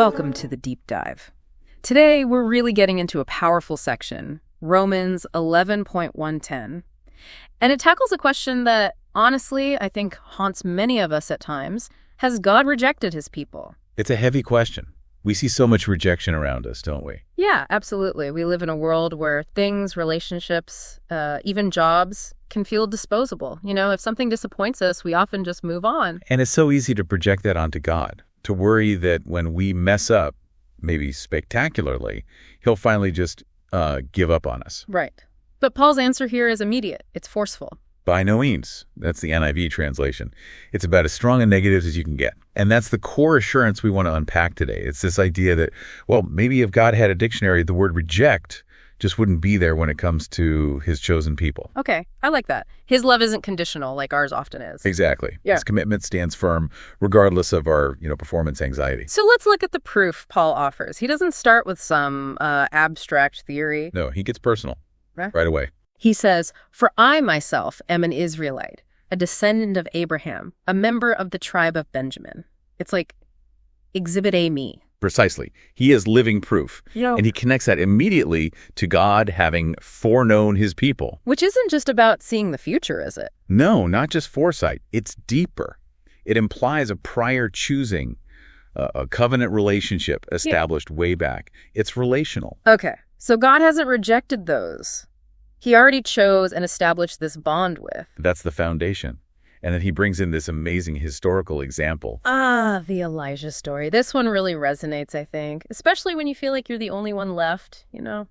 Welcome to the Deep Dive. Today, we're really getting into a powerful section, Romans 11.110. And it tackles a question that, honestly, I think haunts many of us at times. Has God rejected his people? It's a heavy question. We see so much rejection around us, don't we? Yeah, absolutely. We live in a world where things, relationships, even jobs can feel disposable. You know, if something disappoints us, we often just move on. And it's so easy to project that onto God, to worry that when we mess up, maybe spectacularly, he'll finally just give up on us. Right. But Paul's answer here is immediate. It's forceful. By no means. That's the NIV translation. It's about as strong a negatives as you can get. And that's the core assurance we want to unpack today. It's this idea that, well, maybe if God had a dictionary, the word reject just wouldn't be there when it comes to his chosen people. Okay, I like that. His love isn't conditional like ours often is. Exactly. Yeah. His commitment stands firm regardless of our, performance anxiety. So let's look at the proof Paul offers. He doesn't start with some abstract theory. No, he gets personal right away. He says, "For I myself am an Israelite, a descendant of Abraham, a member of the tribe of Benjamin." It's like Exhibit A me. Precisely. He is living proof. And he connects that immediately to God having foreknown his people. Which isn't just about seeing the future, is it? No, not just foresight. It's deeper. It implies a prior choosing, a covenant relationship established way back. It's relational. Okay, so God hasn't rejected those. He already chose and established this bond with. That's the foundation. And then he brings in this amazing historical example. The Elijah story. This one really resonates, I think, especially when you feel like you're the only one left,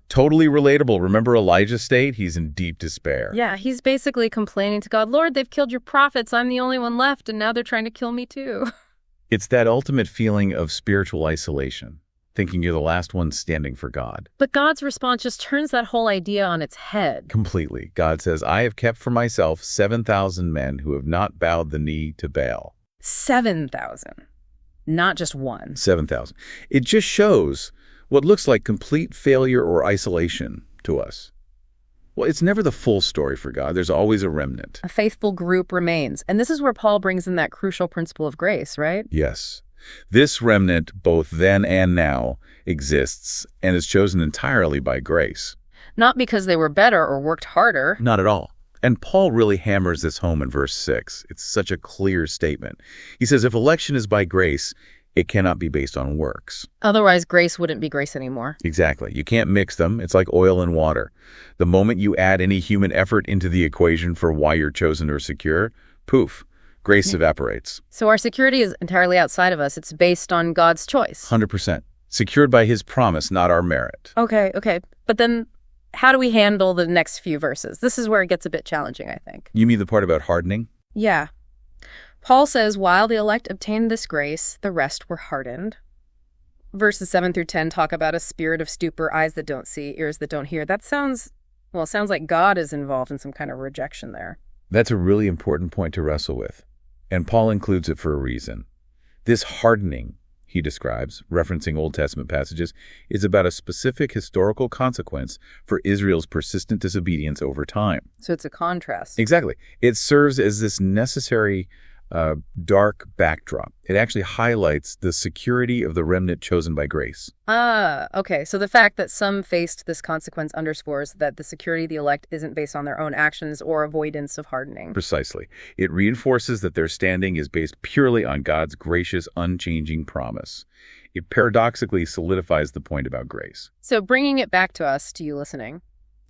Totally relatable. Remember Elijah's state? He's in deep despair. Yeah, he's basically complaining to God, "Lord, they've killed your prophets. I'm the only one left, and now they're trying to kill me too." It's that ultimate feeling of spiritual isolation, thinking you're the last one standing for God. But God's response just turns that whole idea on its head. Completely. God says, "I have kept for myself 7,000 men who have not bowed the knee to Baal." 7,000. Not just one. 7,000. It just shows what looks like complete failure or isolation to us. Well, it's never the full story for God. There's always a remnant. A faithful group remains. And this is where Paul brings in that crucial principle of grace, right? Yes. This remnant, both then and now, exists and is chosen entirely by grace. Not because they were better or worked harder. Not at all. And Paul really hammers this home in verse 6. It's such a clear statement. He says, if election is by grace, it cannot be based on works. Otherwise, grace wouldn't be grace anymore. Exactly. You can't mix them. It's like oil and water. The moment you add any human effort into the equation for why you're chosen or secure, poof, grace evaporates. So our security is entirely outside of us. It's based on God's choice. 100%. Secured by his promise, not our merit. Okay. But then how do we handle the next few verses? This is where it gets a bit challenging, I think. You mean the part about hardening? Yeah. Paul says, while the elect obtained this grace, the rest were hardened. Verses 7 through 10 talk about a spirit of stupor, eyes that don't see, ears that don't hear. That sounds like God is involved in some kind of rejection there. That's a really important point to wrestle with. And Paul includes it for a reason. This hardening, he describes, referencing Old Testament passages, is about a specific historical consequence for Israel's persistent disobedience over time. So it's a contrast. Exactly. It serves as this necessary dark backdrop. It actually highlights the security of the remnant chosen by grace. Okay. So the fact that some faced this consequence underscores that the security of the elect isn't based on their own actions or avoidance of hardening. Precisely. It reinforces that their standing is based purely on God's gracious, unchanging promise. It paradoxically solidifies the point about grace. So bringing it back to us, to you listening,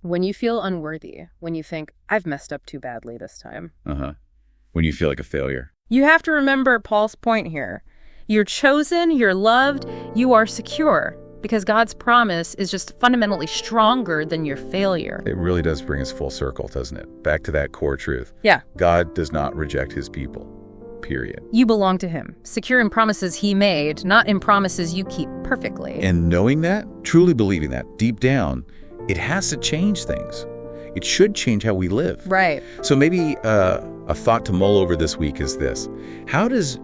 when you feel unworthy, when you think, I've messed up too badly this time. When you feel like a failure. You have to remember Paul's point here. You're chosen, you're loved, you are secure, because God's promise is just fundamentally stronger than your failure. It really does bring us full circle, doesn't it? Back to that core truth. Yeah. God does not reject his people, period. You belong to him, secure in promises he made, not in promises you keep perfectly. And knowing that, truly believing that, deep down, it has to change things. It should change how we live. Right. So maybe a thought to mull over this week is this. How does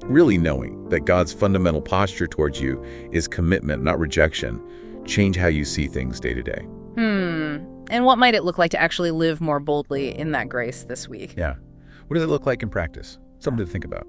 really knowing that God's fundamental posture towards you is commitment, not rejection, change how you see things day to day? And what might it look like to actually live more boldly in that grace this week? Yeah. What does it look like in practice? Something to think about.